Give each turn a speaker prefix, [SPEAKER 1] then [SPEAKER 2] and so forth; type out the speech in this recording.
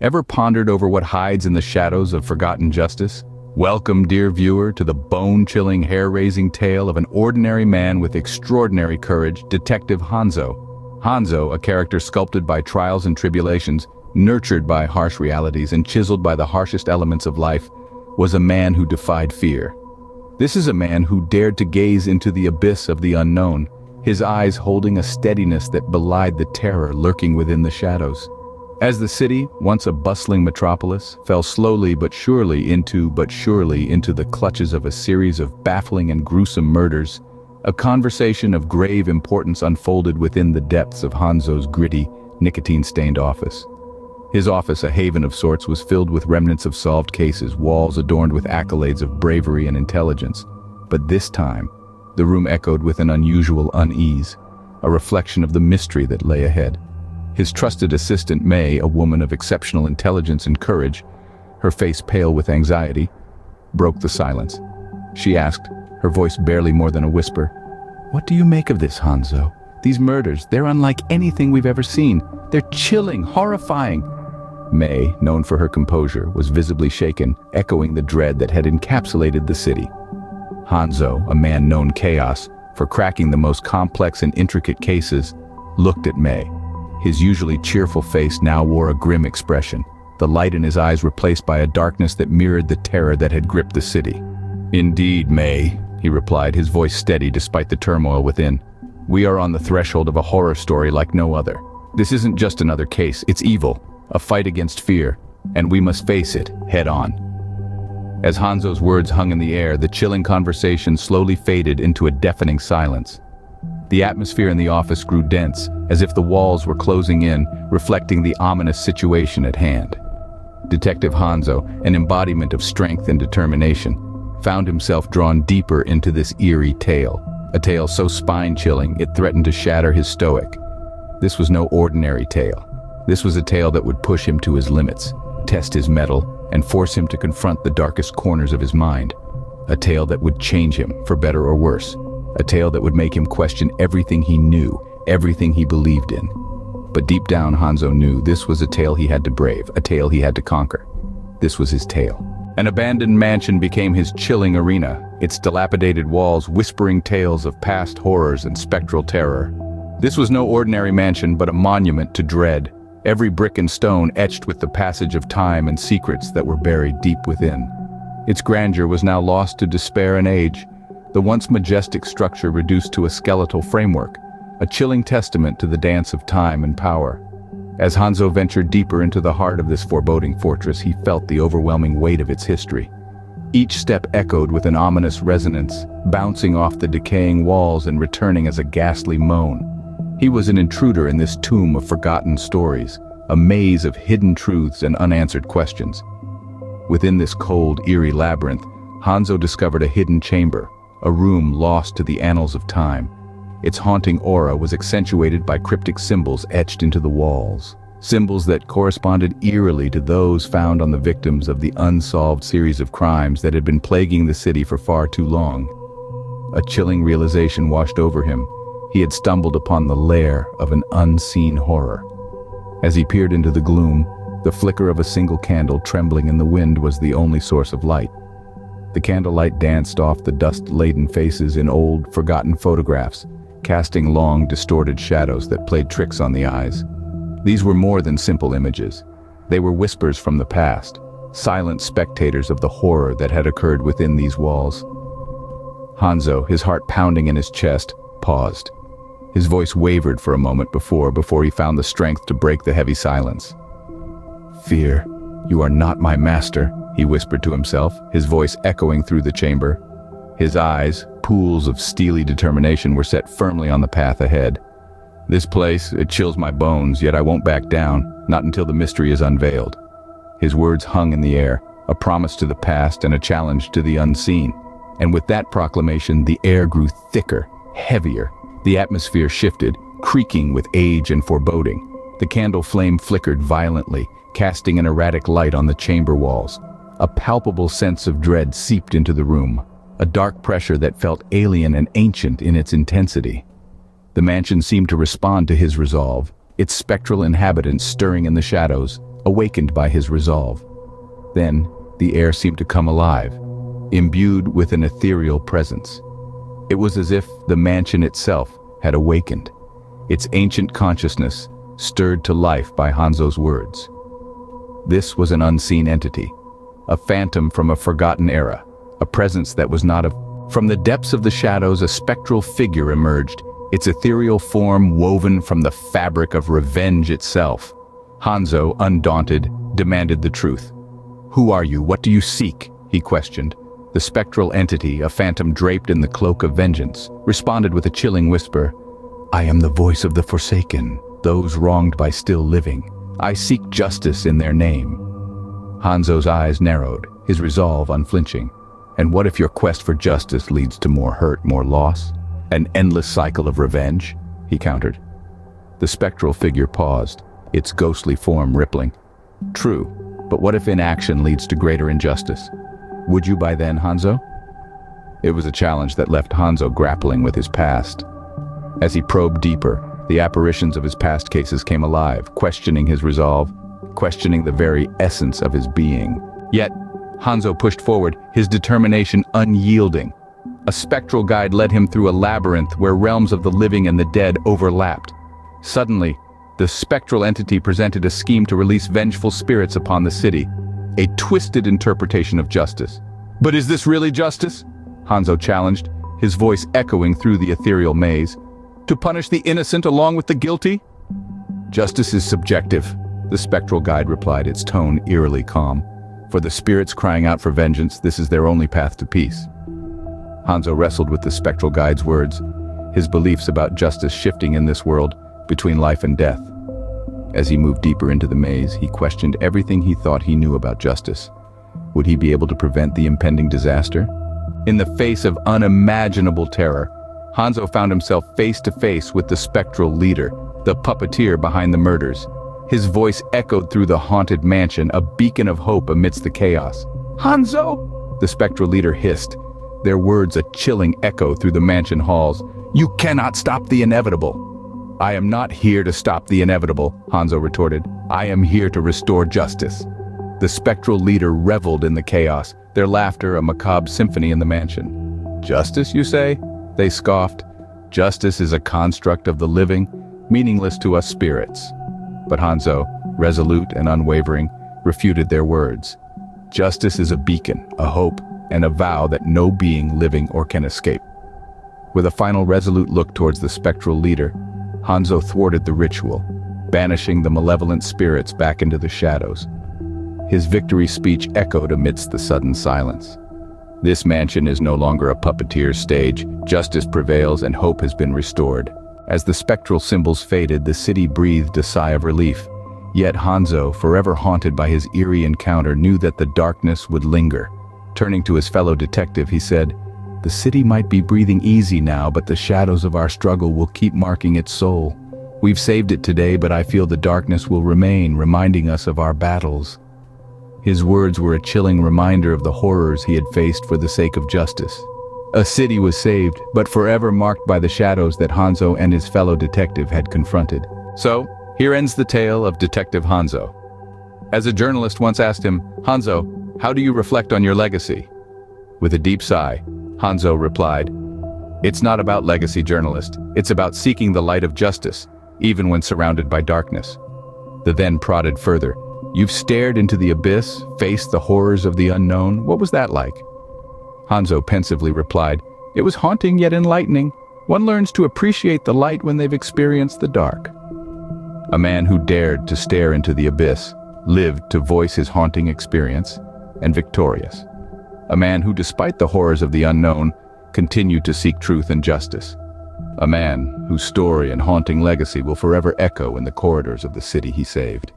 [SPEAKER 1] Ever pondered over what hides in the shadows of forgotten justice? Welcome, dear viewer, to the bone-chilling, hair-raising tale of an ordinary man with extraordinary courage, Detective Hanzo. Hanzo, a character sculpted by trials and tribulations, nurtured by harsh realities and chiseled by the harshest elements of life, was a man who defied fear. This is a man who dared to gaze into the abyss of the unknown, his eyes holding a steadiness that belied the terror lurking within the shadows. As the city, once a bustling metropolis, fell slowly but surely into the clutches of a series of baffling and gruesome murders, a conversation of grave importance unfolded within the depths of Hanzo's gritty, nicotine-stained office. His office, a haven of sorts, was filled with remnants of solved cases, walls adorned with accolades of bravery and intelligence. But this time, the room echoed with an unusual unease, a reflection of the mystery that lay ahead. His trusted assistant, May, a woman of exceptional intelligence and courage, her face pale with anxiety, broke the silence. She asked, her voice barely more than a whisper, "What do you make of this, Hanzo? These murders, they're unlike anything we've ever seen. They're chilling, horrifying." May, known for her composure, was visibly shaken, echoing the dread that had encapsulated the city. Hanzo, a man known chaos for cracking the most complex and intricate cases, looked at May. His usually cheerful face now wore a grim expression, the light in his eyes replaced by a darkness that mirrored the terror that had gripped the city. "Indeed, May," he replied, his voice steady despite the turmoil within. "We are on the threshold of a horror story like no other. This isn't just another case, it's evil, a fight against fear, and we must face it head-on." As Hanzo's words hung in the air, the chilling conversation slowly faded into a deafening silence. The atmosphere in the office grew dense, as if the walls were closing in, reflecting the ominous situation at hand. Detective Hanzo, an embodiment of strength and determination, found himself drawn deeper into this eerie tale, a tale so spine-chilling it threatened to shatter his stoic. This was no ordinary tale. This was a tale that would push him to his limits, test his mettle, and force him to confront the darkest corners of his mind. A tale that would change him, for better or worse. A tale that would make him question everything he knew, everything he believed in. But deep down, Hanzo knew this was a tale he had to brave, a tale he had to conquer. This was his tale. An abandoned mansion became his chilling arena, its dilapidated walls whispering tales of past horrors and spectral terror. This was no ordinary mansion, but a monument to dread, every brick and stone etched with the passage of time and secrets that were buried deep within. Its grandeur was now lost to despair and age, the once majestic structure reduced to a skeletal framework, a chilling testament to the dance of time and power. As Hanzo ventured deeper into the heart of this foreboding fortress, he felt the overwhelming weight of its history. Each step echoed with an ominous resonance, bouncing off the decaying walls and returning as a ghastly moan. He was an intruder in this tomb of forgotten stories, a maze of hidden truths and unanswered questions. Within this cold, eerie labyrinth, Hanzo discovered a hidden chamber, a room lost to the annals of time. Its haunting aura was accentuated by cryptic symbols etched into the walls, symbols that corresponded eerily to those found on the victims of the unsolved series of crimes that had been plaguing the city for far too long. A chilling realization washed over him. He had stumbled upon the lair of an unseen horror. As he peered into the gloom, the flicker of a single candle trembling in the wind was the only source of light. The candlelight danced off the dust-laden faces in old, forgotten photographs, casting long, distorted shadows that played tricks on the eyes. These were more than simple images. They were whispers from the past, silent spectators of the horror that had occurred within these walls. Hanzo, his heart pounding in his chest, paused. His voice wavered for a moment before he found the strength to break the heavy silence. "Fear, you are not my master," he whispered to himself, his voice echoing through the chamber. His eyes, pools of steely determination, were set firmly on the path ahead. "This place, it chills my bones, yet I won't back down, not until the mystery is unveiled." His words hung in the air, a promise to the past and a challenge to the unseen. And with that proclamation, the air grew thicker, heavier. The atmosphere shifted, creaking with age and foreboding. The candle flame flickered violently, casting an erratic light on the chamber walls. A palpable sense of dread seeped into the room, a dark pressure that felt alien and ancient in its intensity. The mansion seemed to respond to his resolve, its spectral inhabitants stirring in the shadows, awakened by his resolve. Then, the air seemed to come alive, imbued with an ethereal presence. It was as if the mansion itself had awakened, its ancient consciousness stirred to life by Hanzo's words. This was an unseen entity, a phantom from a forgotten era, a presence that was not of. From the depths of the shadows, a spectral figure emerged, its ethereal form woven from the fabric of revenge itself. Hanzo, undaunted, demanded the truth. "Who are you? What do you seek?" he questioned. The spectral entity, a phantom draped in the cloak of vengeance, responded with a chilling whisper. "I am the voice of the forsaken, those wronged by still living. I seek justice in their name." Hanzo's eyes narrowed, his resolve unflinching. "And what if your quest for justice leads to more hurt, more loss? An endless cycle of revenge?" he countered. The spectral figure paused, its ghostly form rippling. "True, but what if inaction leads to greater injustice? Would you by then, Hanzo?" It was a challenge that left Hanzo grappling with his past. As he probed deeper, the apparitions of his past cases came alive, questioning his resolve, questioning the very essence of his being. Yet, Hanzo pushed forward, his determination unyielding. A spectral guide led him through a labyrinth where realms of the living and the dead overlapped. Suddenly, the spectral entity presented a scheme to release vengeful spirits upon the city, a twisted interpretation of justice. "But is this really justice?" Hanzo challenged, his voice echoing through the ethereal maze. "To punish the innocent along with the guilty?" "Justice is subjective," the spectral guide replied, its tone eerily calm. "For the spirits crying out for vengeance, this is their only path to peace." Hanzo wrestled with the spectral guide's words, his beliefs about justice shifting in this world, between life and death. As he moved deeper into the maze, he questioned everything he thought he knew about justice. Would he be able to prevent the impending disaster? In the face of unimaginable terror, Hanzo found himself face to face with the spectral leader, the puppeteer behind the murders. His voice echoed through the haunted mansion, a beacon of hope amidst the chaos. "Hanzo!" the spectral leader hissed, their words a chilling echo through the mansion halls. "You cannot stop the inevitable." "I am not here to stop the inevitable," Hanzo retorted. "I am here to restore justice." The spectral leader reveled in the chaos, their laughter a macabre symphony in the mansion. "Justice, you say?" they scoffed. "Justice is a construct of the living, meaningless to us spirits." But Hanzo, resolute and unwavering, refuted their words. "Justice is a beacon, a hope, and a vow that no being living or can escape." With a final resolute look towards the spectral leader, Hanzo thwarted the ritual, banishing the malevolent spirits back into the shadows. His victory speech echoed amidst the sudden silence. This mansion is no longer a puppeteer's stage. Justice prevails and hope has been restored. As the spectral symbols faded, the city breathed a sigh of relief. Yet Hanzo, forever haunted by his eerie encounter, knew that the darkness would linger. Turning to his fellow detective, he said, "The city might be breathing easy now, but the shadows of our struggle will keep marking its soul. We've saved it today, but I feel the darkness will remain, reminding us of our battles." His words were a chilling reminder of the horrors he had faced for the sake of justice. A city was saved, but forever marked by the shadows that Hanzo and his fellow detective had confronted. So, here ends the tale of Detective Hanzo. As a journalist once asked him, "Hanzo, how do you reflect on your legacy?" With a deep sigh, Hanzo replied, "It's not about legacy, journalist. It's about seeking the light of justice, even when surrounded by darkness." The then prodded further, "You've stared into the abyss, faced the horrors of the unknown. What was that like?" Hanzo pensively replied, "It was haunting yet enlightening. One learns to appreciate the light when they've experienced the dark." A man who dared to stare into the abyss, lived to voice his haunting experience, and victorious. A man who, despite the horrors of the unknown, continued to seek truth and justice. A man whose story and haunting legacy will forever echo in the corridors of the city he saved.